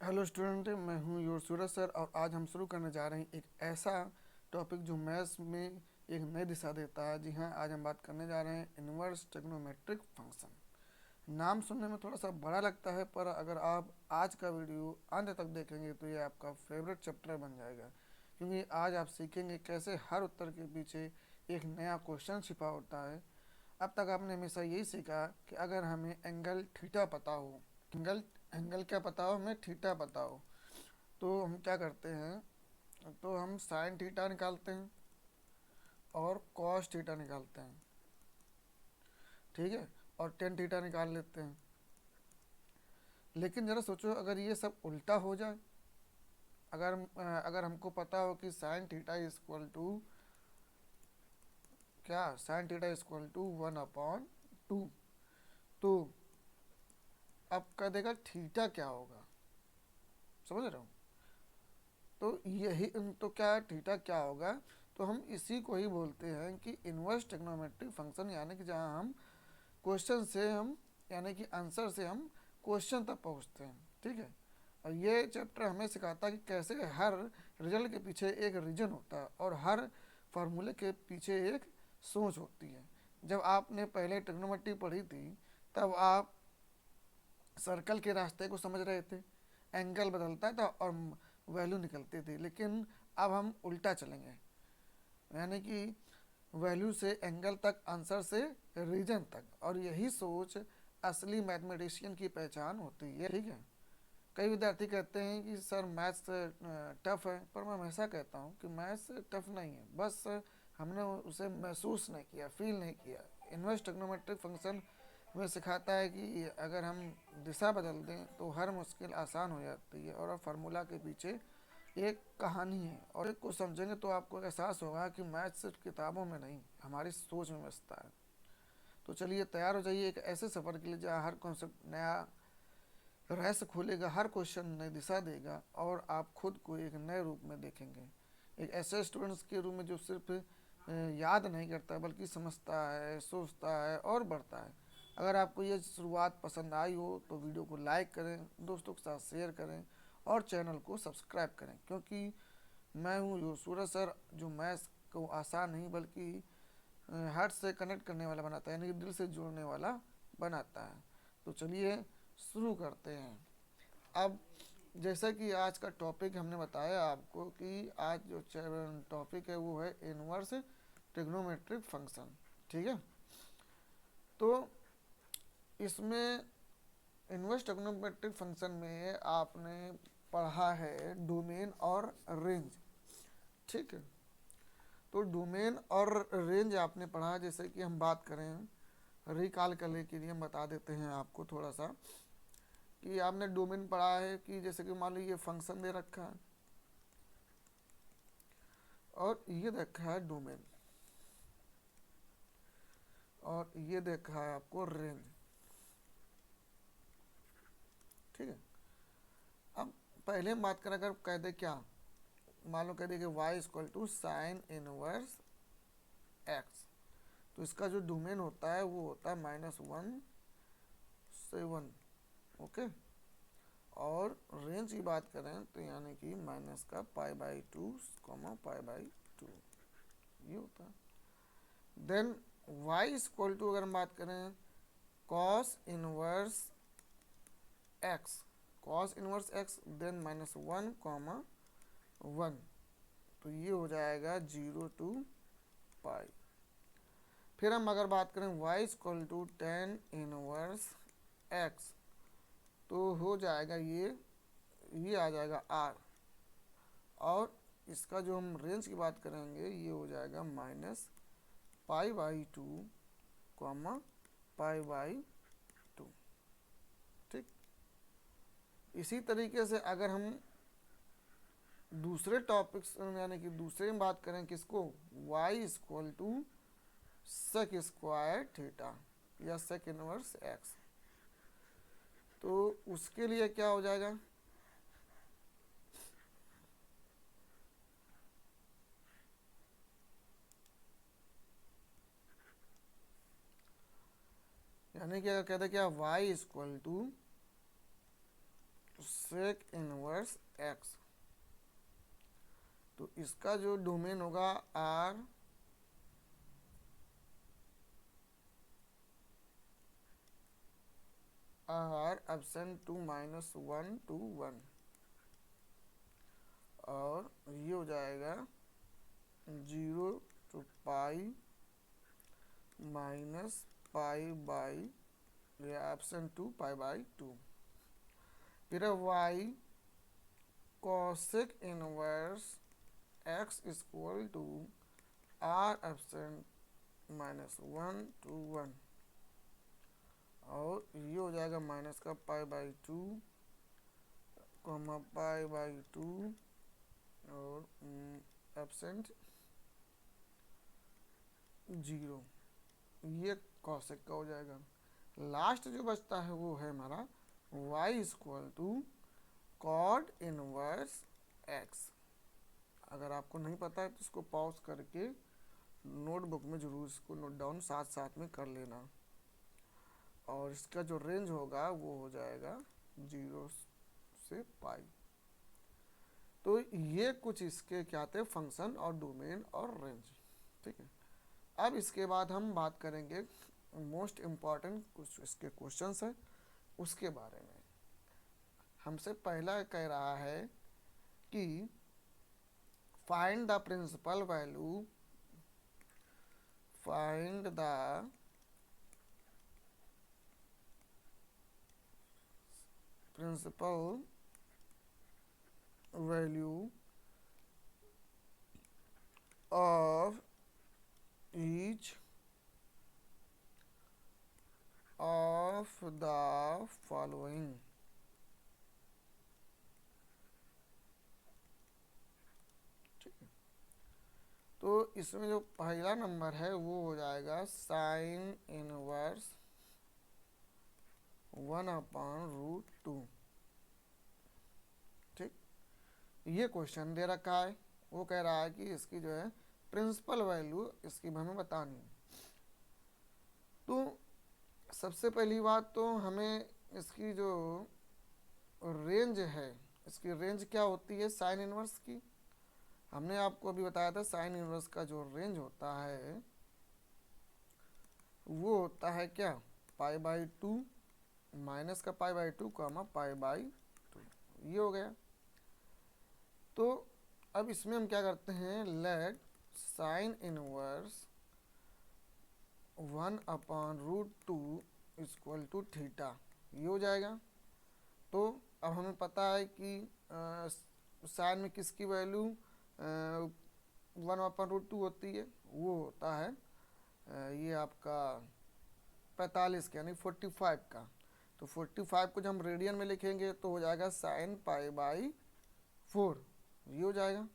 Hello student, मैं हूं your Suraj sir और आज हम शुरू करने जा रहे हैं एक ऐसा टॉपिक जो मैथ्स में एक नई दिशा देता है। जी हाँ, आज हम बात करने जा रहे हैं इन्वर्स ट्रिग्नोमेट्रिक फंक्शन। नाम सुनने में थोड़ा सा बड़ा लगता है, पर अगर आप आज का वीडियो अंत तक देखेंगे तो ये आपका फेवरेट चैप्टर बन जाएगा, क्योंकि आज आप सीखेंगे कैसे हर उत्तर के पीछे एक नया क्वेश्चन छिपा होता है। अब तक आपने हमेशा यही सीखा कि अगर हमें एंगल थीटा पता हो, एंगल एंगल क्या पता हो, हमें थीटा पता हो, तो हम क्या करते हैं, तो हम साइन थीटा निकालते हैं और कॉस थीटा निकालते हैं। ठीक है, और टेन थीटा निकाल लेते हैं। लेकिन ज़रा सोचो, अगर ये सब उल्टा हो जाए, अगर हमको पता हो कि sine theta is equal to क्या, sine theta is equal to 1/2, तो अब कह देगा थीटा क्या होगा। समझ रहे हो? तो यही तो क्या थीटा क्या होगा, तो हम इसी को ही बोलते हैं कि इन्वर्स ट्रिग्नोमेट्रिक फंक्शन, यानी कि जहाँ हम क्वेश्चन से हम यानी कि आंसर से हम क्वेश्चन तक पहुँचते हैं। ठीक है, और ये चैप्टर हमें सिखाता है कि कैसे हर रिजल्ट के पीछे एक रीजन होता है और हर फार्मूले के पीछे एक सोच होती है। जब आपने पहले ट्रिग्नोमेट्री पढ़ी थी, तब आप सर्कल के रास्ते को समझ रहे थे, एंगल बदलता था और वैल्यू निकलती थी। लेकिन अब हम उल्टा चलेंगे, यानी कि वैल्यू से एंगल तक, आंसर से रीजन तक, और यही सोच असली मैथमेटिशियन की पहचान होती है। ठीक है, कई विद्यार्थी कहते हैं कि सर मैथ्स टफ है, पर मैं हमेशा कहता हूँ कि मैथ्स टफ नहीं है, बस हमने उसे महसूस नहीं किया, फील नहीं किया। इन्वर्स ट्रिग्नोमेट्रिक फंक्शन में सिखाता है कि अगर हम दिशा बदल दें तो हर मुश्किल आसान हो जाती है, और फार्मूला के पीछे एक कहानी है, और एक को समझेंगे तो आपको एहसास होगा कि मैथ सिर्फ किताबों में नहीं, हमारी सोच में बसता है। तो चलिए तैयार हो जाइए एक ऐसे सफ़र के लिए जहाँ हर कॉन्सेप्ट नया रहस्य खोलेगा, हर क्वेश्चन नई दिशा देगा, और आप खुद को एक नए रूप में देखेंगे। एक ऐसे स्टूडेंट्स के रूप में जो सिर्फ याद नहीं करता बल्कि समझता है, सोचता है और बढ़ता है। अगर आपको ये शुरुआत पसंद आई हो तो वीडियो को लाइक करें, दोस्तों के साथ शेयर करें और चैनल को सब्सक्राइब करें, क्योंकि मैं हूँ यो सूरज सर, जो मैथ्स को आसान नहीं बल्कि हार्ट से कनेक्ट करने वाला बनाता है, यानी कि दिल से जोड़ने वाला बनाता है। तो चलिए शुरू करते हैं। अब जैसा कि आज का टॉपिक हमने बताया आपको कि आज जो टॉपिक है वो है इनवर्स ट्रिग्नोमेट्रिक फंक्शन। ठीक है, तो इसमें इनवर्स ट्रिग्नोमेट्रिक फंक्शन में आपने पढ़ा है डोमेन और रेंज। ठीक है, तो डोमेन और रेंज आपने पढ़ा। जैसे कि हम बात करें, रिकॉल करने के लिए हम बता देते हैं आपको थोड़ा सा कि आपने डोमेन पढ़ा है कि जैसे कि मान लीजिए फंक्शन दे रखा है और ये देखा है डोमेन, और ये देखा है आपको रेंज। ठीक है, अब पहले हम बात करें, अगर कह दे क्या, मान लो कह दे कि y equal to sine inverse x, तो इसका जो डोमेन होता है वो होता है -1 से 1। ओके, और रेंज की बात करें तो यानी कि माइनस का π/2, π/2 ये होता है। देन y इक्वल टू, अगर हम बात करें cos inverse x, cos inverse x, then -1, 1, तो ये हो जाएगा 0 to π। फिर हम अगर बात करें y equal to tan inverse x, तो हो जाएगा ये आ जाएगा r, और इसका जो हम रेंज की बात करेंगे ये हो जाएगा -π/2, π/2। ठीक, इसी तरीके से अगर हम दूसरे टॉपिक्स यानी कि दूसरे में बात करें किसको, y equal to sec square theta या सेक इनवर्स एक्स, तो उसके लिए क्या हो जाएगा, यानी कि अगर कहते हैं क्या y equal to sec inverse x. तो इसका जो डोमेन होगा आर एब्सेंट टू -1 to 1, और ये हो जाएगा 0 to -π/, या एब्सेंट टू π/2। फिर y cosec inverse x equal to r absent -1 to 1, और ये हो जाएगा माइनस का π/2, π/2, और एब्सेंट 0। ये कॉसेक का हो जाएगा। लास्ट जो बचता है वो है हमारा y equal to cot inverse x। अगर आपको नहीं पता है तो इसको पॉज करके नोटबुक में जरूर इसको नोट डाउन साथ साथ में कर लेना। और इसका जो रेंज होगा वो हो जाएगा 0 से π। तो ये कुछ इसके क्या थे, फंक्शन और डोमेन और रेंज। ठीक है, अब इसके बाद हम बात करेंगे मोस्ट इम्पॉर्टेंट कुछ इसके क्वेश्चंस हैं उसके बारे में। हमसे पहला कह रहा है कि find the principal value, find the principal value of each of the following। ठीक है, तो इसमें जो पहला नंबर है वो हो जाएगा साइन इनवर्स 1/√2। ठीक, ये क्वेश्चन दे रखा है, वो कह रहा है कि इसकी जो है प्रिंसिपल वैल्यू इसकी हमें बतानी है। तो सबसे पहली बात तो हमें इसकी जो रेंज है, इसकी रेंज क्या होती है साइन इनवर्स की। हमने आपको अभी बताया था साइन इनवर्स का जो रेंज होता है वो होता है क्या, π/2 माइनस का π/2 π/2, ये हो गया। तो अब इसमें हम क्या करते हैं, let sine inverse 1/√2 equal to theta, ये हो जाएगा। तो अब हमें पता है कि साइन में किसकी वैल्यू 1/√2 होती है, वो होता है ये आपका 45 का, यानी 45 का। तो 45 को जब हम रेडियन में लिखेंगे तो हो जाएगा साइन π/4, ये हो जाएगा।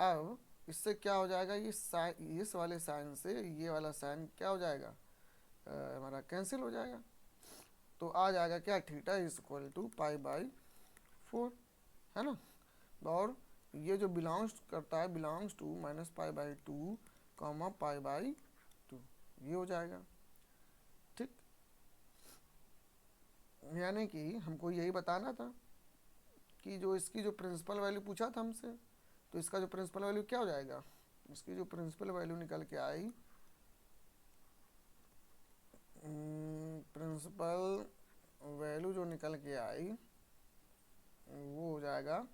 अब इससे क्या हो जाएगा, ये साइन, इस वाले साइन से ये वाला साइन क्या हो जाएगा, हमारा कैंसिल हो जाएगा। तो आ जाएगा क्या, थीटा इक्वल टू π/4, है ना। और ये जो बिलोंग्स करता है, बिलोंग्स टू -π/2 π/2, ये हो जाएगा। ठीक, यानी कि हमको यही बताना था कि जो इसकी जो प्रिंसिपल वैल्यू पूछा था हमसे, तो इसका जो प्रिंसिपल वैल्यू क्या हो जाएगा, इसकी जो प्रिंसिपल वैल्यू निकल के आई, प्रिंसिपल वैल्यू जो निकल के आई वो हो जाएगा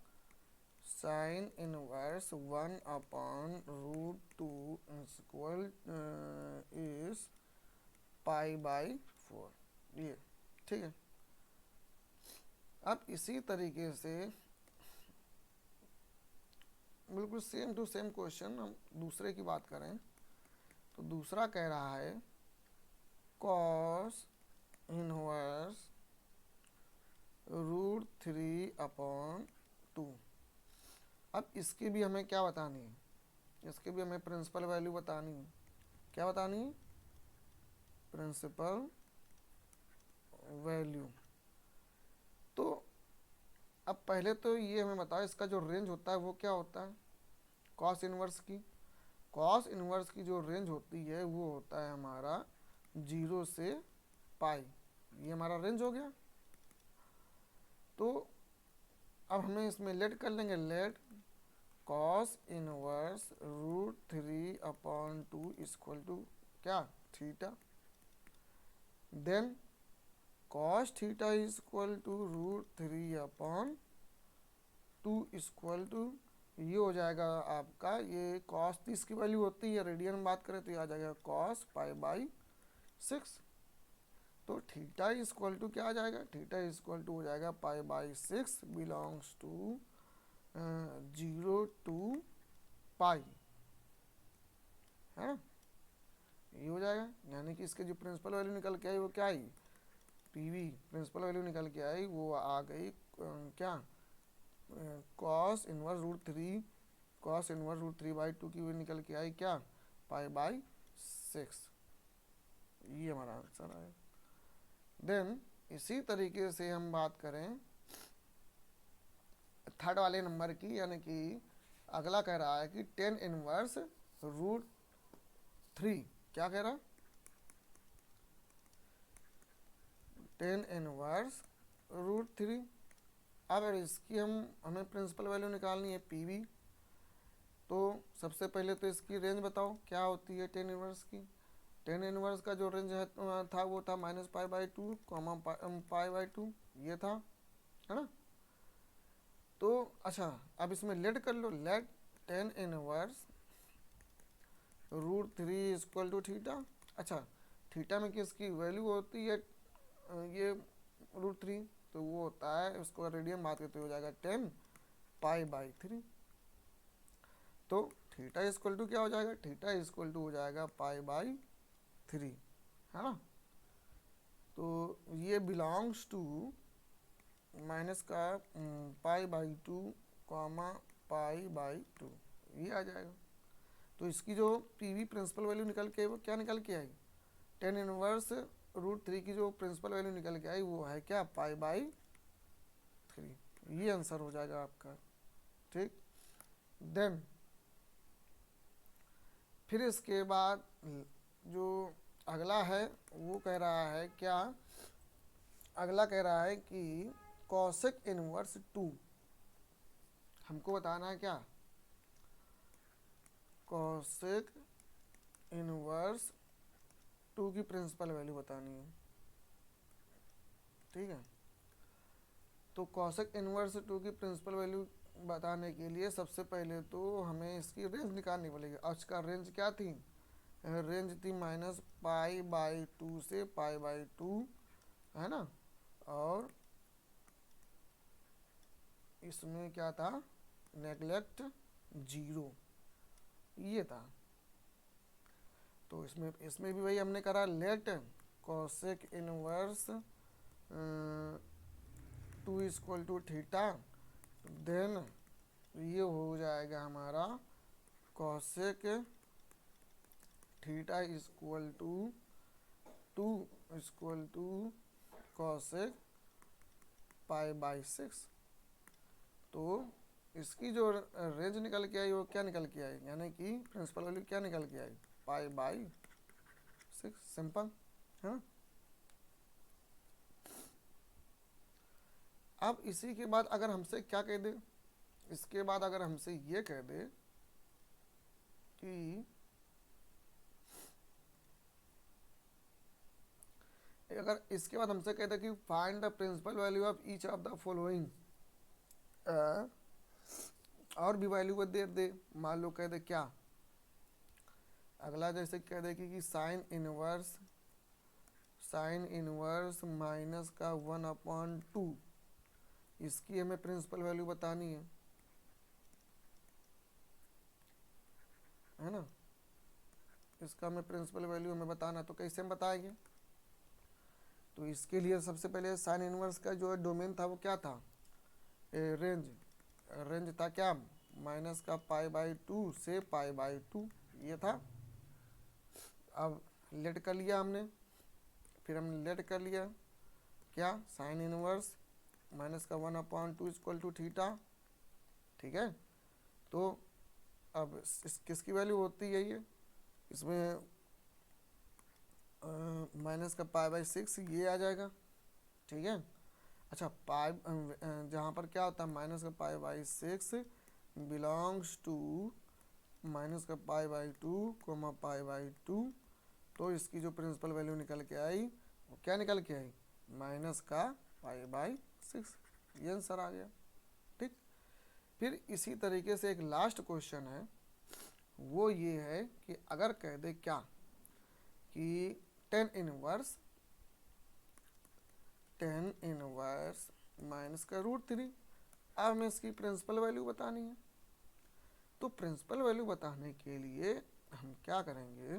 साइन इनवर्स 1/√2 इक्वल इज π/4, ये। ठीक है, अब इसी तरीके से बिल्कुल सेम टू सेम क्वेश्चन हम दूसरे की बात करें तो दूसरा कह रहा है कॉस इनवर्स √3/2। अब इसकी भी हमें क्या बतानी है, इसकी भी हमें प्रिंसिपल वैल्यू बतानी है। क्या बतानी है, प्रिंसिपल वैल्यू। तो अब पहले तो ये हमें बताओ इसका जो रेंज होता है वो क्या होता है, कॉस इनवर्स की। कॉस इनवर्स की जो रेंज होती है वो होता है हमारा 0 से π, ये हमारा रेंज हो गया। तो अब हमें इसमें लेट कर लेंगे, let cos inverse root 3/2 equal to क्या, theta. Then cos theta equal to root 3/2 equal to, ये हो जाएगा आपका, ये कॉस 30 की वैल्यू होती है, रेडियन में बात करें तो ये आ जाएगा कॉस π/6। तो थीटा इक्वल टू क्या आ जाएगा, थीटा इक्वल टू हो जाएगा π/6 बिलोंग्स टू 0 to पाई, है ना, ये हो जाएगा। यानी कि इसके जो प्रिंसिपल वैल्यू निकल के आई वो क्या आई, पीवी प्रिंसिपल वैल्यू निकल के आई वो आ गई क्या, कॉस इनवर्स रूट 3/2 की वो निकल के आई क्या, π/6। ये हमारा आंसर आया। देन इसी तरीके से हम बात करें थर्ड वाले नंबर की, यानी कि अगला कह रहा है कि 10 इनवर्स रूट 3, क्या कह रहा, 10 इनवर्स रूट 3। अब इसकी हमें प्रिंसिपल वैल्यू निकालनी है पीवी। तो सबसे पहले तो इसकी रेंज बताओ क्या होती है 10 इनवर्स की। 10 इनवर्स का जो रेंज है था वो था -π/2 π/2, ये था, है ना। तो अच्छा, अब इसमें लेट कर लो, let 10 inverse root 3 equal to theta. अच्छा, थीटा में किसकी वैल्यू होती है, ये रूट 3, तो वो होता है, उसको रेडियन बात करते हो जाएगा 10 π/3। तो थीटा इक्वल टू क्या हो जाएगा, थीटा इक्वल टू हो जाएगा π/3, है ना। तो ये बिलोंग्स टू माइनस का π/2 π/2, ये आ जाएगा। तो इसकी जो पीवी प्रिंसिपल वैल्यू निकल के वो क्या निकल के आई, 10 इनवर्स रूट 3 की जो प्रिंसिपल वैल्यू निकल के आई वो है क्या, π/3। ये आंसर हो जाएगा आपका, ठीक। देन फिर इसके बाद जो अगला है वो कह रहा है क्या, अगला कह रहा है कि कॉसेक इनवर्स 2 हमको बताना है, क्या, कॉसेक इनवर्स 2 की प्रिंसिपल वैल्यू बतानी है, ठीक है। तो कॉसेक इनवर्स 2 की प्रिंसिपल वैल्यू बताने के लिए सबसे पहले तो हमें इसकी रेंज निकालनी पड़ेगी। आज का रेंज क्या थी, रेंज थी -π/2 से π/2, है ना। और इसमें क्या था, नेगलेक्ट 0, ये था। तो इसमें भी वही हमने करा, let cosec inverse 2 equal to theta. Then ये हो जाएगा हमारा cosec theta equal to 2 equal to cosec π/6। तो इसकी जो रेंज निकल के आई वो क्या निकल के आई, यानी कि प्रिंसिपल वैल्यू क्या निकल के आई, π/6, सिंपल, है। अब इसी के बाद अगर हमसे क्या कह दे, इसके बाद अगर हमसे ये कह दे कि अगर इसके बाद हमसे कहते कि find the principal value of each of the following, और भी वैल्यू को दे, मान लो कह दे क्या, अगला जैसे कह दे कि साइन इनवर्स माइनस का 1/2, इसकी हमें प्रिंसिपल वैल्यू बतानी है ना। इसका हमें प्रिंसिपल वैल्यू हमें बताना, तो कैसे हम बताएंगे। तो इसके लिए सबसे पहले साइन इनवर्स का जो डोमेन था वो क्या था, रेंज था क्या, माइनस का π/2 से π/2, ये था। अब लेट कर लिया हमने, फिर हमने लेट कर लिया क्या, साइन इनवर्स माइनस का 1/2 इक्वल टू थीटा, ठीक है। तो अब किसकी वैल्यू होती है ये, इसमें माइनस का π/6 ये आ जाएगा, ठीक है। अच्छा पाई जहाँ पर क्या होता है माइनस का pi by 6 belongs to minus का pi by 2 comma pi by 2, तो इसकी जो प्रिंसिपल वैल्यू निकल के आई वो क्या निकल के आई, माइनस का पाई बाई 6। ये आंसर आ गया। ठीक, फिर इसी तरीके से एक लास्ट क्वेश्चन है, वो ये है कि अगर कह दे क्या कि टेन इनवर्स माइनस का √3, अब हमें इसकी प्रिंसिपल वैल्यू बतानी है। तो प्रिंसिपल वैल्यू बताने के लिए हम क्या करेंगे,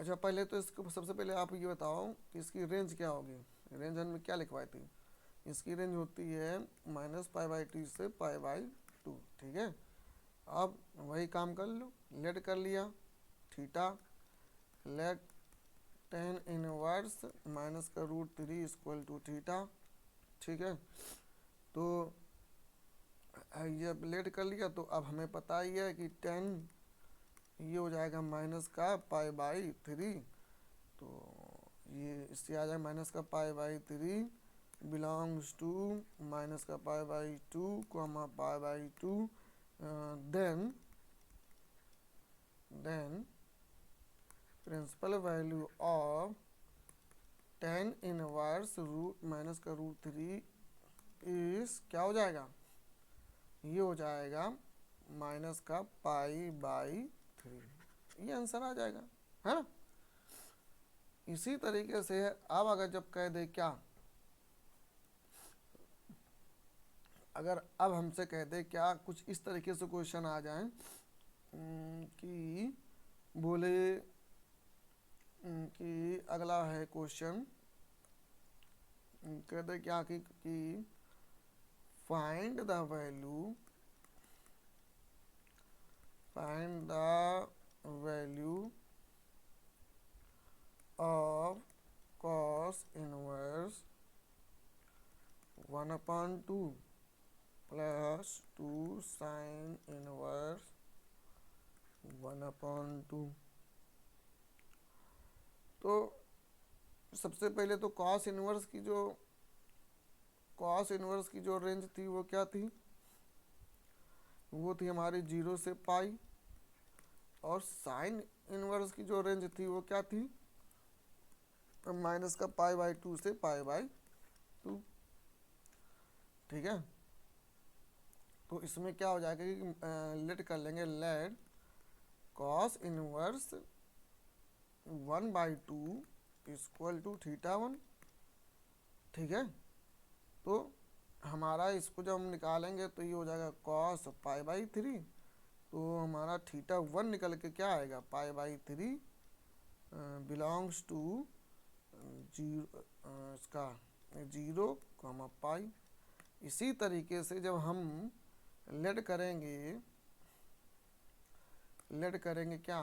अच्छा पहले तो इसको सबसे पहले आप ये बताओ कि इसकी रेंज क्या होगी। रेंज हमने क्या लिखवाई थी, इसकी रेंज होती है माइनस पाई बाई 2 से पाई बाई 2। ठीक है, अब वही काम कर लो, लेट कर लिया theta, let tan inverse minus का √3 इक्वल टू थीटा। ठीक है, तो ये लेट कर लिया, तो अब हमें पता ही है कि 10 ये हो जाएगा माइनस का पाई बाई 3, तो ये इससे आ जाएगा माइनस का pi by 3 belongs to minus का pi by 2 comma pi by 2, then principal value of 10 inverse root minus का √3 इस क्या हो जाएगा, ये हो जाएगा माइनस का पाई बाई 3। ये आंसर आ जाएगा, है ना। इसी तरीके से अब अगर जब कह दे क्या, अगर अब हमसे कह दे क्या कुछ इस तरीके से क्वेश्चन आ जाए कि बोले कि अगला है क्वेश्चन, कह दे क्या कि find the value of cos inverse 1/2 plus 2 sin inverse 1/2। तो सबसे पहले तो cos इनवर्स की जो रेंज थी वो क्या थी, वो थी हमारी 0 से पाई, और साइन इनवर्स की जो रेंज थी वो क्या थी, माइनस का पाई बाई 2 से पाई बाई 2। ठीक है, तो इसमें क्या हो जाएगा कि लेट कर लेंगे, let cos inverse 1/2 equal to θ1। ठीक है, तो हमारा इसको जब हम निकालेंगे तो ये हो जाएगा कॉस पाई बाई 3, तो हमारा θ1 निकल के क्या आएगा, पाई बाई 3 बिलोंग्स टू इसका 0 कॉमा पाई। इसी तरीके से जब हम लेट करेंगे क्या,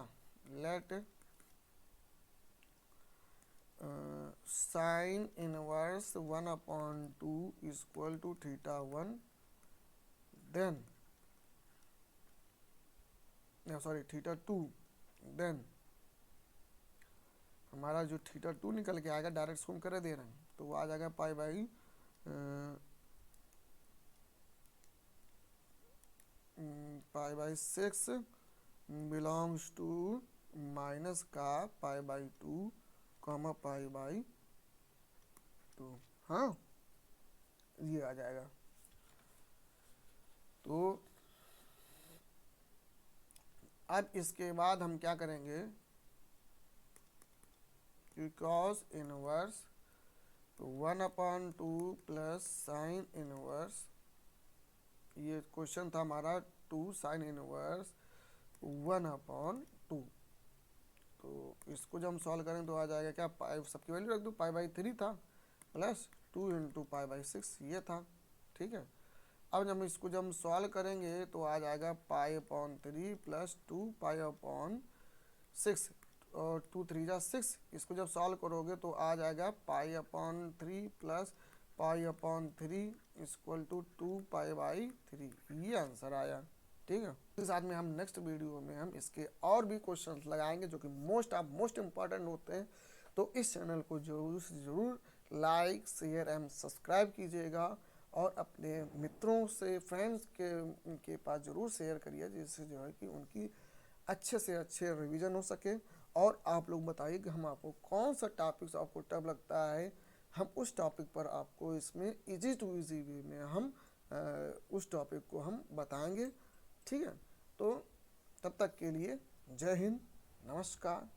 let sine inverse 1/2 equal to θ1, then sorry θ2, then हमारा जो θ2 निकल के आएगा, डायरेक्ट इसको हम कर दे रहे हैं, तो वो आ जाएगा pi by pi by 6 belongs to minus का pi by 2 comma pi by 2। हाँ, ये आ जाएगा। तो अब इसके बाद हम क्या करेंगे कि cos inverse 1/2 plus sine inverse, ये क्वेश्चन था हमारा 2 साइन इनवर्स 1/2, तो इसको जब हम सॉल्व करें तो आ जाएगा क्या, पाई सबकी वैल्यू रख दूँ, पाई बाई 3 था प्लस 2 इंटू पाई बाई 6 ये था। ठीक है, अब जब इसको जब हम सॉल्व करेंगे तो आ जाएगा पाई/3 प्लस 2 पाई/6 और 2 3 जा 6। इसको जब सॉल्व करोगे तो आ जाएगा पाई/3 प्लस पाई/3 इक्वल टू 2 पाई बाई 3। ये आंसर आया। ठीक है। इसके साथ में हम नेक्स्ट वीडियो में हम इसके और भी क्वेश्चंस लगाएंगे जो कि मोस्ट इम्पॉर्टेंट होते हैं। तो इस चैनल को जरूर से ज़रूर लाइक शेयर एंड सब्सक्राइब कीजिएगा और अपने मित्रों से फ्रेंड्स के पास ज़रूर शेयर करिए, जिससे जो है कि उनकी अच्छे से अच्छे रिवीजन हो सके। और आप लोग बताइए कि हम आपको कौन सा टॉपिक्स आपको टफ लगता है, हम उस टॉपिक पर आपको इसमें इजी टू इजी वे में हम उस टॉपिक को हम बताएंगे। ठीक है, तो तब तक के लिए जय हिंद, नमस्कार।